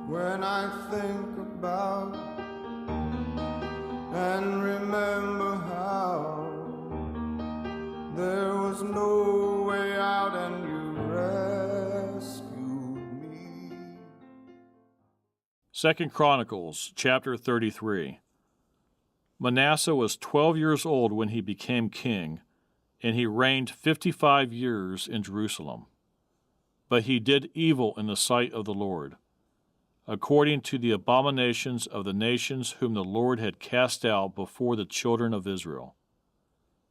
when I think about and remember how there was no way out and you rescued me. 2 Chronicles chapter 33. Manasseh was 12 years old when he became king, and he reigned 55 years in Jerusalem. But he did evil in the sight of the Lord, according to the abominations of the nations whom the Lord had cast out before the children of Israel.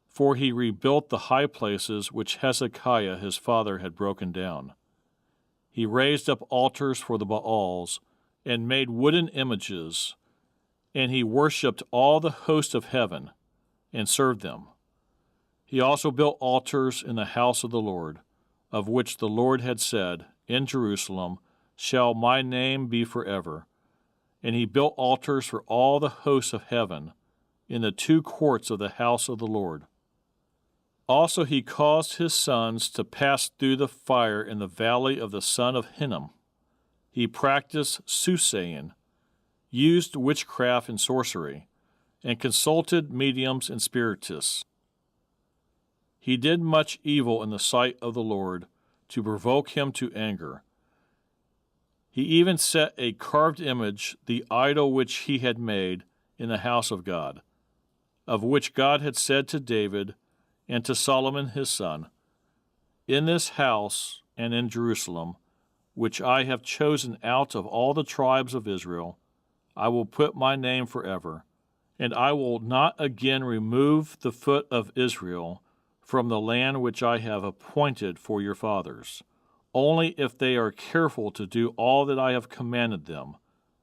For he rebuilt the high places which Hezekiah his father had broken down. He raised up altars for the Baals, and made wooden images, and he worshipped all the host of heaven, and served them. He also built altars in the house of the Lord, of which the Lord had said, In Jerusalem shall my name be forever. And he built altars for all the hosts of heaven, in the two courts of the house of the Lord. Also he caused his sons to pass through the fire in the valley of the son of Hinnom. He practiced soothsaying, used witchcraft and sorcery, and consulted mediums and spiritists. He did much evil in the sight of the Lord, to provoke him to anger. He even set a carved image, the idol which he had made, in the house of God, of which God had said to David and to Solomon his son, In this house and in Jerusalem, which I have chosen out of all the tribes of Israel, I will put my name forever, and I will not again remove the foot of Israel from the land which I have appointed for your fathers, only if they are careful to do all that I have commanded them,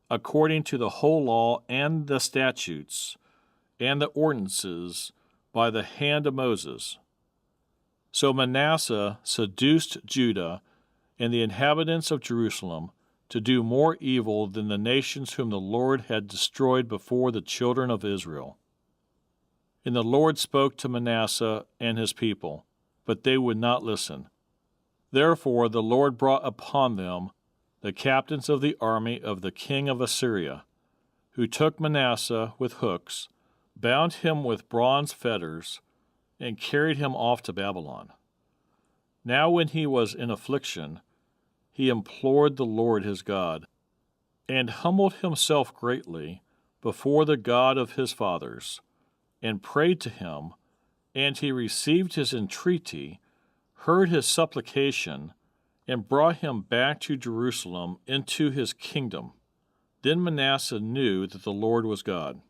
according to the whole law and the statutes and the ordinances by the hand of Moses. So Manasseh seduced Judah and the inhabitants of Jerusalem to do more evil than the nations whom the Lord had destroyed before the children of Israel. And the Lord spoke to Manasseh and his people, but they would not listen. Therefore the Lord brought upon them the captains of the army of the king of Assyria, who took Manasseh with hooks, bound him with bronze fetters, and carried him off to Babylon. Now when he was in affliction, he implored the Lord his God, and humbled himself greatly before the God of his fathers, and prayed to him, and he received his entreaty, heard his supplication, and brought him back to Jerusalem into his kingdom. Then Manasseh knew that the Lord was God.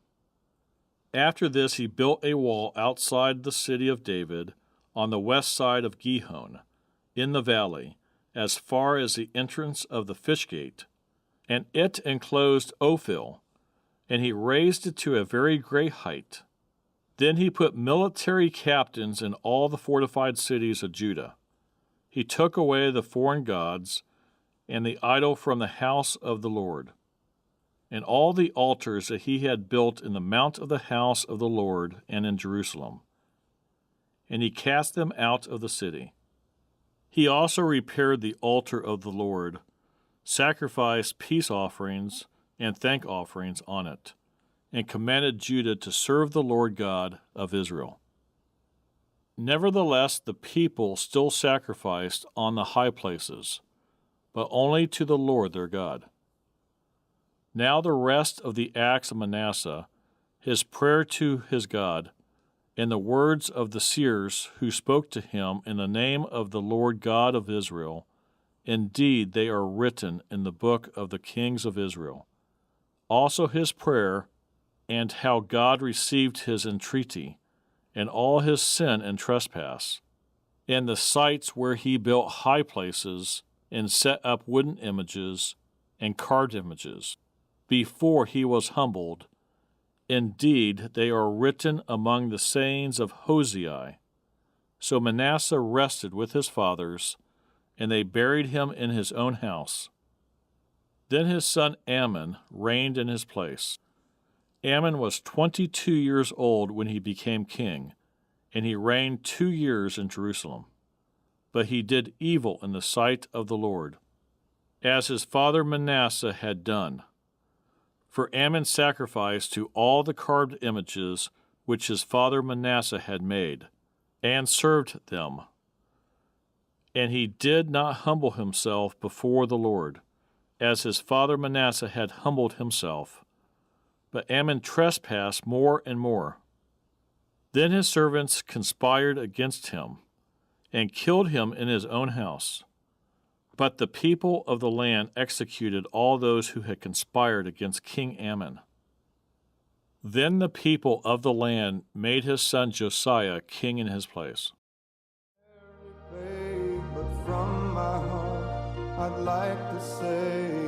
After this he built a wall outside the city of David, on the west side of Gihon, in the valley, as far as the entrance of the fish gate, and it enclosed Ophel, and he raised it to a very great height. Then he put military captains in all the fortified cities of Judah. He took away the foreign gods and the idol from the house of the Lord, and all the altars that he had built in the mount of the house of the Lord and in Jerusalem, and he cast them out of the city. He also repaired the altar of the Lord, sacrificed peace offerings and thank offerings on it, and commanded Judah to serve the Lord God of Israel. Nevertheless, the people still sacrificed on the high places, but only to the Lord their God. Now the rest of the acts of Manasseh, his prayer to his God, and the words of the seers who spoke to him in the name of the Lord God of Israel, indeed they are written in the book of the kings of Israel. Also his prayer, and how God received his entreaty, and all his sin and trespass, and the sites where he built high places, and set up wooden images and carved images, before he was humbled. Indeed, they are written among the sayings of Hosea. So Manasseh rested with his fathers, and they buried him in his own house. Then his son Amon reigned in his place. Amon was 22 years old when he became king, and he reigned 2 years in Jerusalem. But he did evil in the sight of the Lord. as his father Manasseh had done. For Amon sacrificed to all the carved images which his father Manasseh had made, and served them. And he did not humble himself before the Lord, as his father Manasseh had humbled himself. But Amon trespassed more and more. Then his servants conspired against him, and killed him in his own house. But the people of the land executed all those who had conspired against King Amon. Then the people of the land made his son Josiah king in his place. But from my heart, I'd like to say